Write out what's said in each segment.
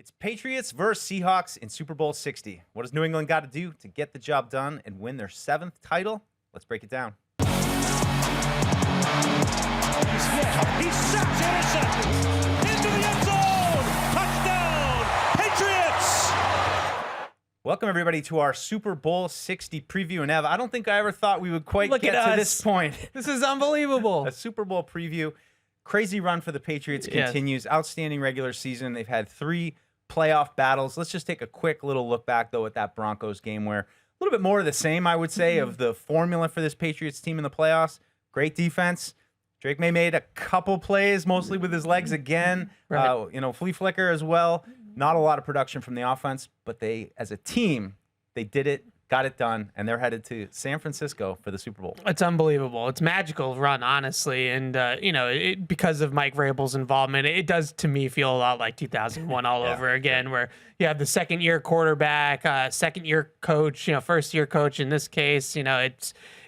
It's Patriots versus Seahawks in Super Bowl 60. What does New England got to do to get the job done and win their 7th title? Let's break it down. He's sacked, intercepted, into the end zone, touchdown, Patriots! Welcome, everybody, to our Super Bowl 60 preview. And Ev, I don't think I ever thought we would quite get to this point. This is unbelievable. A Super Bowl preview. Crazy run for the Patriots continues. Outstanding regular season. They've had 3 playoff battles. Let's just take a quick little look back, though, at that Broncos game where a little bit more of the same, I would say, of the formula for this Patriots team in the playoffs. Great defense. Drake Maye made a couple plays, mostly with his legs again. Right. Flea flicker as well. Not a lot of production from the offense, but they, as a team, they did it, got it done, and they're headed to San Francisco for the Super Bowl. It's unbelievable. It's a magical run, honestly. And, because of Mike Vrabel's involvement, it does, to me, feel a lot like 2001 all over again, where you have the second-year quarterback, second-year coach, first-year coach in this case.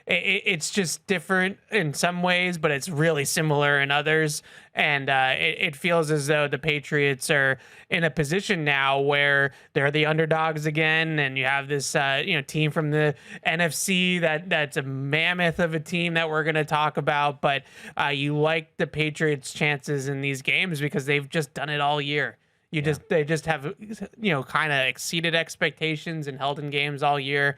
It's just different in some ways, but it's really similar in others. And it feels as though the Patriots are in a position now where they're the underdogs again, and you have this team from the NFC that's a mammoth of a team that we're going to talk about. But you like the Patriots' chances in these games because they've just done it all year. They just have kind of exceeded expectations and held in games all year.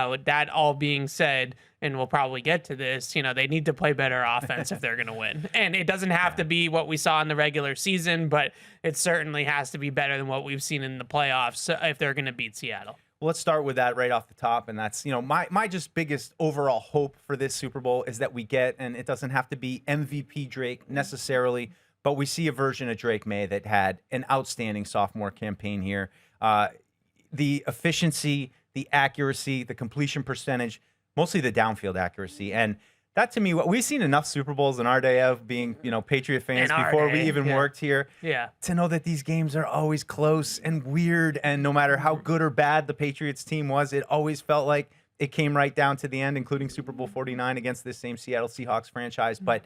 With that all being said, and we'll probably get to this, they need to play better offense if they're going to win. And it doesn't have to be what we saw in the regular season, but it certainly has to be better than what we've seen in the playoffs if they're going to beat Seattle. Well, let's start with that right off the top. And that's, my just biggest overall hope for this Super Bowl is that we get, and it doesn't have to be MVP Drake necessarily, but we see a version of Drake Maye that had an outstanding sophomore campaign here. The efficiency, the accuracy, the completion percentage, mostly the downfield accuracy. And that, to me, we've seen enough Super Bowls in our day of being, Patriot fans before we even worked here. Yeah. To know that these games are always close and weird. And no matter how good or bad the Patriots team was, it always felt like it came right down to the end, including Super Bowl 49 against this same Seattle Seahawks franchise. But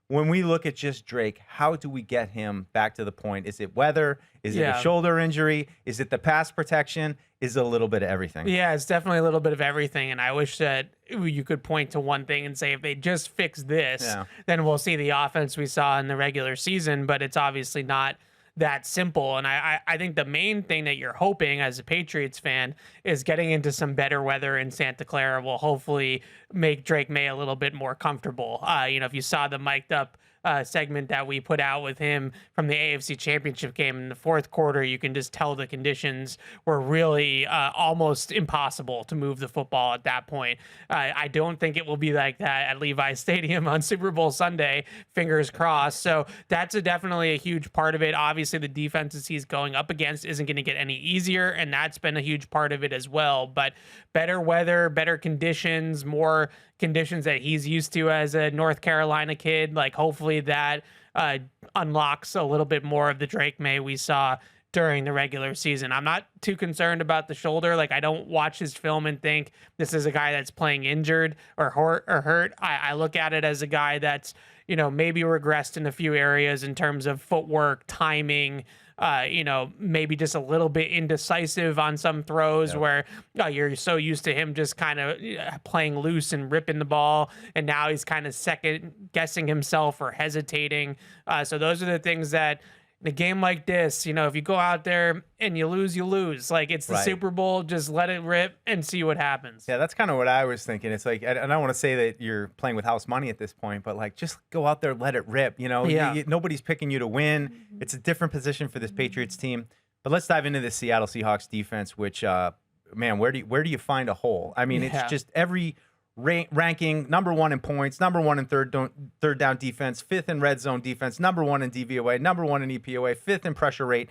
when we look at just Drake, how do we get him back to the point? Is it weather? Is it a shoulder injury? Is it the pass protection? Is it a little bit of everything? Yeah, it's definitely a little bit of everything. And I wish that you could point to one thing and say, if they just fix this, then we'll see the offense we saw in the regular season. But it's obviously not that simple. And I think the main thing that you're hoping as a Patriots fan is getting into some better weather in Santa Clara will hopefully make Drake Maye a little bit more comfortable. If you saw the mic'd up segment that we put out with him from the AFC Championship game in the fourth quarter, you can just tell the conditions were really almost impossible to move the football at that point. I don't think it will be like that at Levi's Stadium on Super Bowl Sunday, fingers crossed. So that's definitely a huge part of it. Obviously, the defenses he's going up against isn't going to get any easier, and that's been a huge part of it as well. But better weather, better conditions, more conditions that he's used to as a North Carolina kid, like hopefully that unlocks a little bit more of the Drake Maye we saw during the regular season. I'm not too concerned about the shoulder. Like, I don't watch his film and think this is a guy that's playing injured or hurt. I look at it as a guy that's, maybe regressed in a few areas in terms of footwork, timing, maybe just a little bit indecisive on some throws where you're so used to him just kind of playing loose and ripping the ball. And now he's kind of second guessing himself or hesitating. So those are the things that in a game like this, if you go out there and you lose, you lose. Like, it's the Super Bowl. Just let it rip and see what happens. Yeah, that's kind of what I was thinking. It's like, I don't want to say that you're playing with house money at this point, but like, just go out there, let it rip. Nobody's picking you to win. It's a different position for this Patriots team. But let's dive into the Seattle Seahawks defense, which, man, where do you find a hole? I mean, it's just every ranking, number 1 in points, number 1 in third down defense, 5th in red zone defense, number 1 in DVOA, number 1 in EPOA, 5th in pressure rate.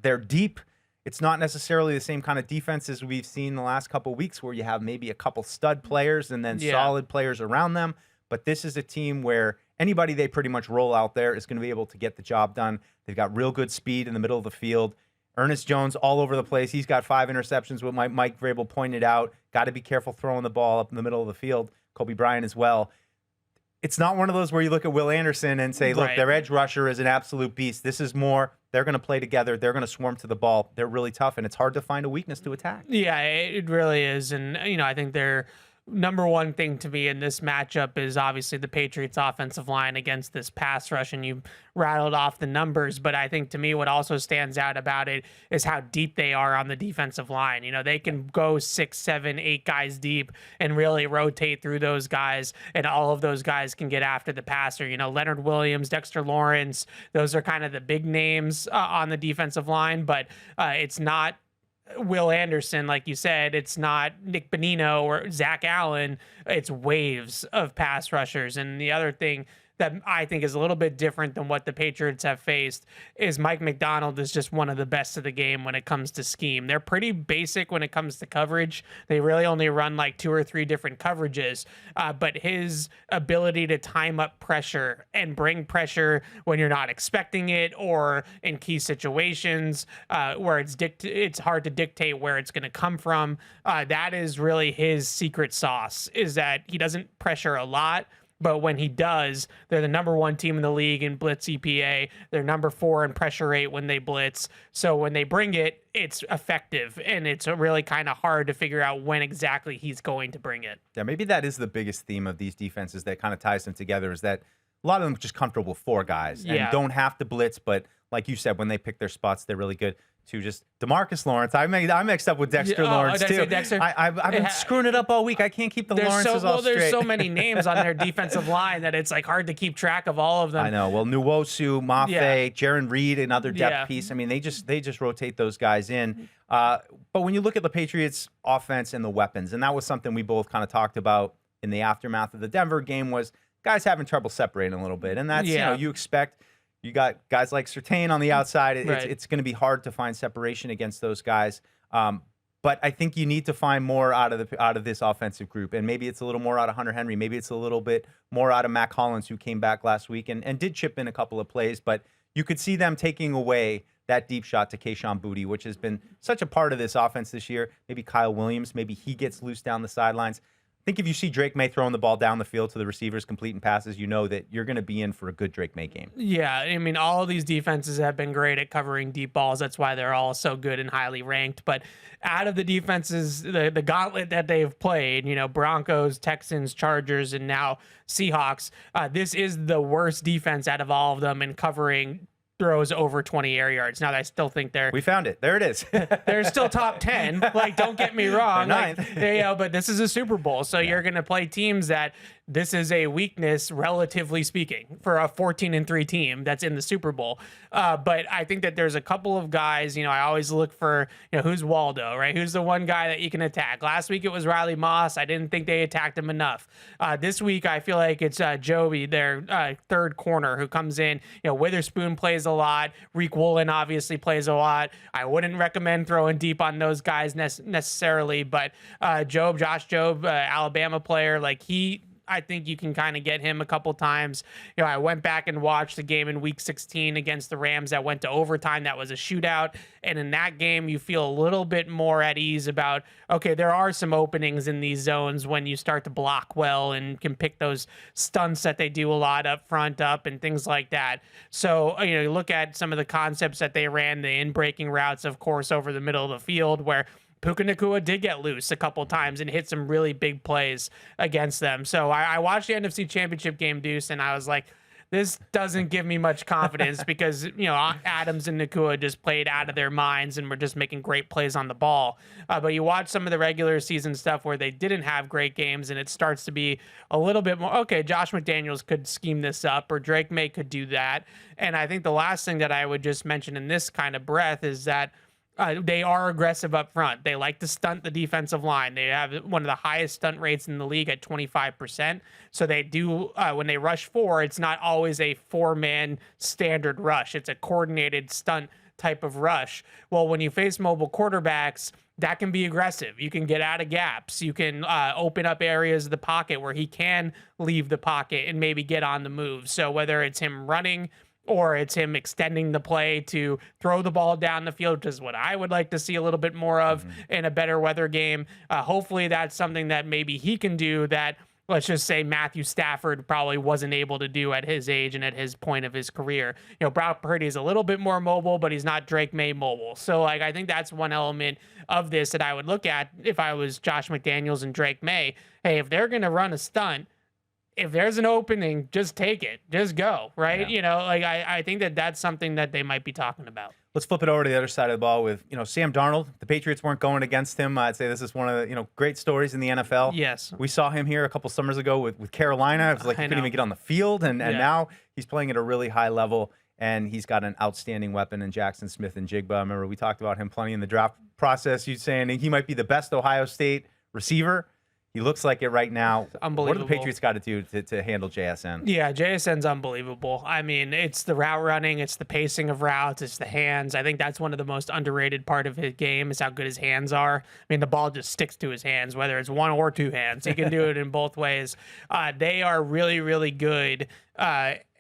They're deep. It's not necessarily the same kind of defense as we've seen the last couple of weeks where you have maybe a couple stud players and then solid players around them. But this is a team where anybody they pretty much roll out there is going to be able to get the job done. They've got real good speed in the middle of the field. Ernest Jones all over the place. He's got 5 interceptions, what Mike Vrabel pointed out. Got to be careful throwing the ball up in the middle of the field. Kobe Bryant as well. It's not one of those where you look at Will Anderson and say, look, their edge rusher is an absolute beast. This is more They're going to play together. They're going to swarm to the ball. They're really tough, and it's hard to find a weakness to attack. Yeah, it really is. And, I think they're number one thing to me in this matchup is obviously the Patriots offensive line against this pass rush, and you rattled off the numbers, but I think to me what also stands out about it is how deep they are on the defensive line. They can go 6, 7, 8 guys deep and really rotate through those guys, and all of those guys can get after the passer. Leonard Williams, Dexter Lawrence, those are kind of the big names on the defensive line, but it's not Will Anderson, like you said. It's not Nick Bonino or Zach Allen. It's waves of pass rushers. And the other thing that I think is a little bit different than what the Patriots have faced is Mike McDonald is just one of the best of the game when it comes to scheme. They're pretty basic when it comes to coverage. They really only run like 2 or 3 different coverages, but his ability to time up pressure and bring pressure when you're not expecting it or in key situations where it's hard to dictate where it's going to come from, that is really his secret sauce, is that he doesn't pressure a lot. But when he does, they're the number 1 team in the league in blitz EPA. They're number 4 in pressure rate when they blitz. So when they bring it, it's effective, and it's really kind of hard to figure out when exactly he's going to bring it. Yeah, maybe that is the biggest theme of these defenses that kind of ties them together, is that a lot of them are just comfortable with 4 guys and don't have to blitz. But like you said, when they pick their spots, they're really good. To just DeMarcus Lawrence. I mixed up with Dexter Lawrence too. I've been screwing it up all week. I can't keep the Lawrences all straight. There's so many names on their defensive line that it's like hard to keep track of all of them. I know. Well, Nwosu, Mafe, Jaron Reed, another depth piece. I mean, they just rotate those guys in. But when you look at the Patriots offense and the weapons, and that was something we both kind of talked about in the aftermath of the Denver game, was guys having trouble separating a little bit. And that's, you expect. You got guys like Surtain on the outside. It's going to be hard to find separation against those guys. But I think you need to find more out of this offensive group. And maybe it's a little more out of Hunter Henry. Maybe it's a little bit more out of Mac Hollins, who came back last week and did chip in a couple of plays. But you could see them taking away that deep shot to Kayshon Boutte, which has been such a part of this offense this year. Maybe Kyle Williams, maybe he gets loose down the sidelines. I think if you see Drake Maye throwing the ball down the field to the receivers, completing passes, you know that you're going to be in for a good Drake Maye game. Yeah, I mean, all of these defenses have been great at covering deep balls. That's why they're all so good and highly ranked. But out of the defenses, the gauntlet that they've played, Broncos, Texans, Chargers, and now Seahawks, this is the worst defense out of all of them in covering throws over 20 air yards. Now, I still think we found it. There it is. They're still top 10. Like, don't get me wrong. But this is a Super Bowl, so you're going to play teams that this is a weakness, relatively speaking, for a 14-3 team that's in the Super Bowl. But I think that there's a couple of guys, I always look for, who's Waldo, right? Who's the one guy that you can attack? Last week it was Riley Moss. I didn't think they attacked him enough. This week I feel like it's Joby, their third corner, who comes in. Witherspoon plays a lot. Reek Woolen obviously plays a lot. I wouldn't recommend throwing deep on those guys necessarily, but Josh Jobe, Alabama player, I think you can kind of get him a couple times. I went back and watched the game in week 16 against the Rams that went to overtime. That was a shootout. And in that game, you feel a little bit more at ease about, okay, there are some openings in these zones when you start to block well and can pick those stunts that they do a lot up front up and things like that. So, you look at some of the concepts that they ran, the in-breaking routes, of course, over the middle of the field, where Puka Nacua did get loose a couple times and hit some really big plays against them. So I watched the NFC Championship game, Deuce, and I was like, this doesn't give me much confidence because, Adams and Nacua just played out of their minds and were just making great plays on the ball. But you watch some of the regular season stuff where they didn't have great games, and it starts to be a little bit more, okay, Josh McDaniels could scheme this up, or Drake Maye could do that. And I think the last thing that I would just mention in this kind of breath is that they are aggressive up front. They like to stunt the defensive line. They have one of the highest stunt rates in the league at 25%. So they do, when they rush 4, it's not always a 4-man standard rush. It's a coordinated stunt type of rush. Well, when you face mobile quarterbacks, that can be aggressive. You can get out of gaps. You can open up areas of the pocket where he can leave the pocket and maybe get on the move. So whether it's him running or it's him extending the play to throw the ball down the field, which is what I would like to see a little bit more of in a better weather game. Hopefully that's something that maybe he can do that let's just say Matthew Stafford probably wasn't able to do at his age and at his point of his career. Brock Purdy is a little bit more mobile, but he's not Drake May mobile. So like, I think that's one element of this that I would look at if I was Josh McDaniels and Drake May. Hey, if they're going to run a stunt, if there's an opening, just take it, just go, right? Yeah. I think that's something that they might be talking about. Let's flip it over to the other side of the ball with, Sam Darnold. The Patriots weren't going against him. I'd say this is one of the, great stories in the NFL. Yes. We saw him here a couple summers ago with Carolina. It was like he couldn't even get on the field. And now he's playing at a really high level, and he's got an outstanding weapon in Jackson Smith and Jigba. I remember we talked about him plenty in the draft process. You saying he might be the best Ohio State receiver. He looks like it right now. Unbelievable. What do the Patriots got to do to handle JSN? Yeah, JSN's unbelievable. I mean, it's the route running, it's the pacing of routes, it's the hands. I think that's one of the most underrated part of his game is how good his hands are. I mean, the ball just sticks to his hands, whether it's one or two hands. He can do it in both ways. They are really, really good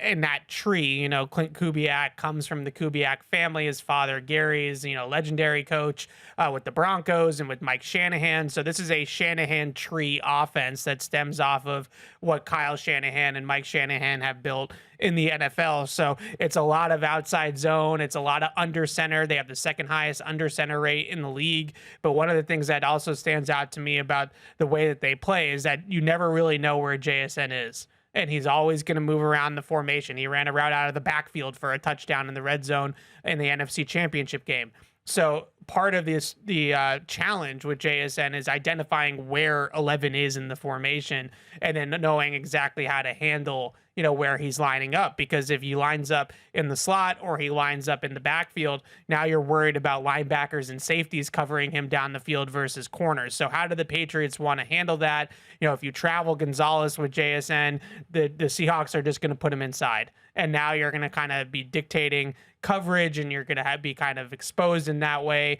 in that tree. Clint Kubiak comes from the Kubiak family. His father, Gary, is, legendary coach with the Broncos and with Mike Shanahan. So this is a Shanahan tree offense that stems off of what Kyle Shanahan and Mike Shanahan have built in the NFL. So it's a lot of outside zone. It's a lot of under center. They have the second highest under center rate in the league. But one of the things that also stands out to me about the way that they play is that you never really know where JSN is. And he's always going to move around the formation. He ran a route out of the backfield for a touchdown in the red zone in the NFC Championship game. So part of the challenge with JSN is identifying where 11 is in the formation and then knowing exactly how to handle, where he's lining up. Because if he lines up in the slot or he lines up in the backfield, now you're worried about linebackers and safeties covering him down the field versus corners. So how do the Patriots want to handle that? If you travel Gonzalez with JSN, the Seahawks are just going to put him inside. And now you're going to kind of be dictating coverage and you're going to be kind of exposed in that way.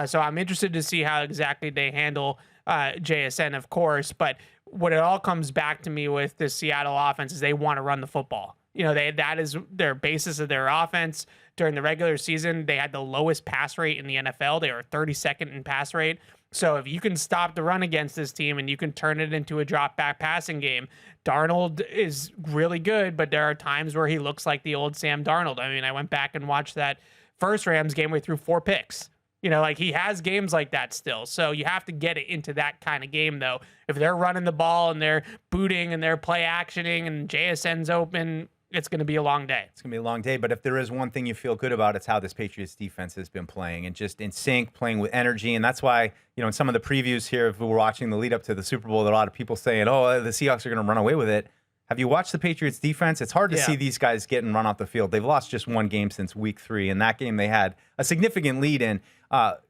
So I'm interested to see how exactly they handle JSN, of course. But what it all comes back to me with the Seattle offense is they want to run the football. That is their basis of their offense. During the regular season, they had the lowest pass rate in the NFL. They were 32nd in pass rate. So if you can stop the run against this team and you can turn it into a drop back passing game, Darnold is really good, but there are times where he looks like the old Sam Darnold. I mean, I went back and watched that first Rams game where he threw 4 picks. He has games like that still. So you have to get it into that kind of game, though. If they're running the ball and they're booting and they're play actioning and JSN's open, it's going to be a long day. It's going to be a long day, but if there is one thing you feel good about, it's how this Patriots defense has been playing and just in sync, playing with energy. And that's why, in some of the previews here, if we were watching the lead up to the Super Bowl, there are a lot of people saying, oh, the Seahawks are going to run away with it. Have you watched the Patriots defense? It's hard to see these guys getting run off the field. They've lost just one game since week 3. And that game they had a significant lead in.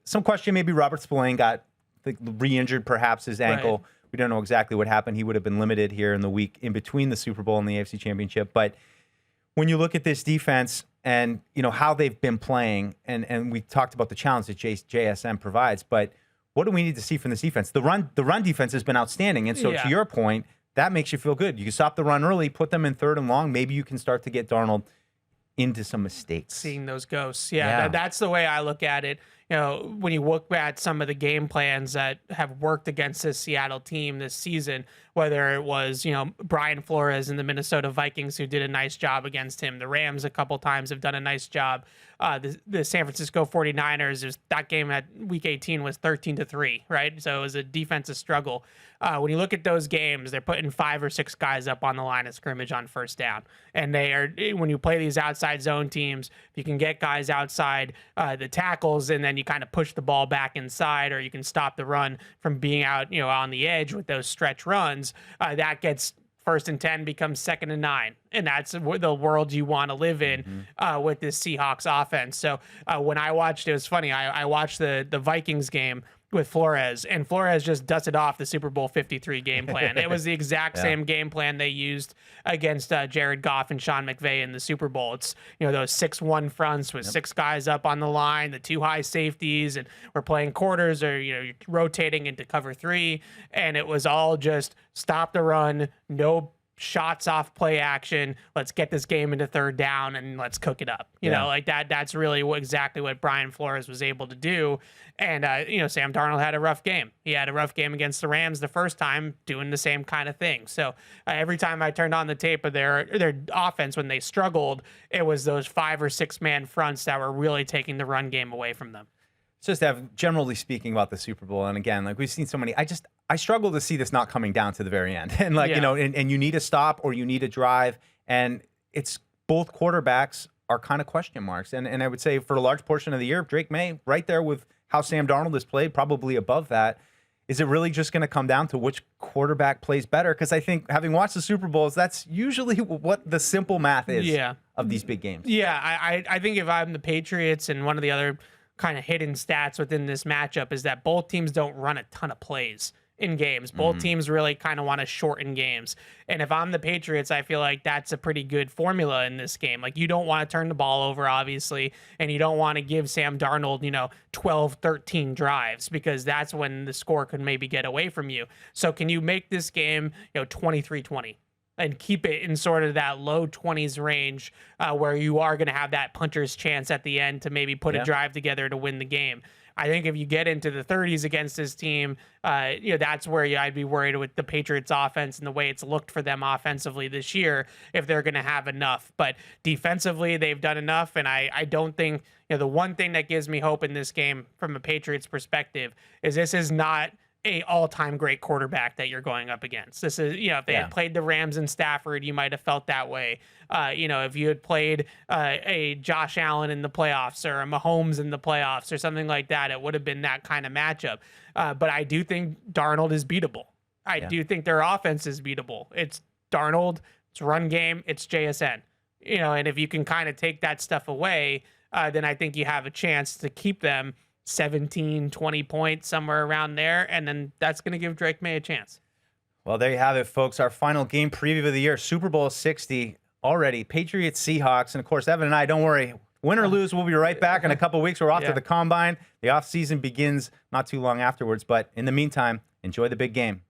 Some question, maybe Robert Spillane got re-injured, perhaps his ankle. Right. We don't know exactly what happened. He would have been limited here in the week in between the Super Bowl and the AFC Championship. But when you look at this defense and how they've been playing, and we talked about the challenge that JSN provides, but what do we need to see from this defense? The run defense has been outstanding, and so to your point, that makes you feel good. You can stop the run early, put them in 3rd and long. Maybe you can start to get Darnold into some mistakes. Seeing those ghosts, that's the way I look at it. When you look at some of the game plans that have worked against this Seattle team this season, whether it was, Brian Flores and the Minnesota Vikings, who did a nice job against him. The Rams a couple times have done a nice job. The San Francisco 49ers, that game at week 18 was 13-3, right? So it was a defensive struggle. When you look at those games, they're putting 5 or 6 guys up on the line of scrimmage on first down. And they are, when you play these outside zone teams, if you can get guys outside the tackles and then you kind of push the ball back inside, or you can stop the run from being out, on the edge with those stretch runs, that gets 1st and 10 becomes 2nd and 9. And that's the world you want to live in with this Seahawks offense. So when I watched, it was funny. I watched the Vikings game with Flores, and Flores just dusted off the Super Bowl 53 game plan. It was the exact same game plan they used against Jared Goff and Sean McVay in the Super Bowl. It's, those 6-1 fronts with 6 guys up on the line, the 2 high safeties, and we're playing quarters, or, you're rotating into cover 3. And it was all just stop the run, no shots off play action. Let's get this game into third down and let's cook it up. You know, like that's really exactly what Brian Flores was able to do. And, Sam Darnold had a rough game. He had a rough game against the Rams the first time doing the same kind of thing. So every time I turned on the tape of their offense when they struggled, it was those 5 or 6 man fronts that were really taking the run game away from them. Just generally speaking about the Super Bowl, and again, like we've seen so many, I struggle to see this not coming down to the very end. And and you need a stop or you need a drive. And it's both quarterbacks are kind of question marks. And I would say for a large portion of the year, Drake Maye right there with how Sam Darnold has played, probably above that. Is it really just going to come down to which quarterback plays better? Because I think having watched the Super Bowls, that's usually what the simple math is of these big games. Yeah, I think if I'm the Patriots, and one of the other kind of hidden stats within this matchup is that both teams don't run a ton of plays in games. Both teams really kind of want to shorten games. And if I'm the Patriots, I feel like that's a pretty good formula in this game. Like, you don't want to turn the ball over, obviously, and you don't want to give Sam Darnold, 12, 13 drives, because that's when the score could maybe get away from you. So can you make this game, 23-20? And keep it in sort of that low 20s range where you are going to have that puncher's chance at the end to maybe put a drive together to win the game. I think if you get into the 30s against this team, that's where I'd be worried with the Patriots offense and the way it's looked for them offensively this year, if they're going to have enough. But defensively, they've done enough. And I don't think, the one thing that gives me hope in this game from a Patriots perspective is this is not a all-time great quarterback that you're going up against. This is, if they had played the Rams and Stafford, you might have felt that way. If you had played a Josh Allen in the playoffs or a Mahomes in the playoffs or something like that, it would have been that kind of matchup. But I do think Darnold is beatable. I do think their offense is beatable. It's Darnold, it's run game, it's JSN. And if you can kind of take that stuff away, then I think you have a chance to keep them 17, 20 points, somewhere around there, and then that's going to give Drake Maye a chance. Well, there you have it, folks. Our final game preview of the year, Super Bowl 60 already. Patriots, Seahawks, and of course, Evan and I, don't worry, win or lose, we'll be right back in a couple of weeks. We're off to the Combine. The offseason begins not too long afterwards, but in the meantime, enjoy the big game.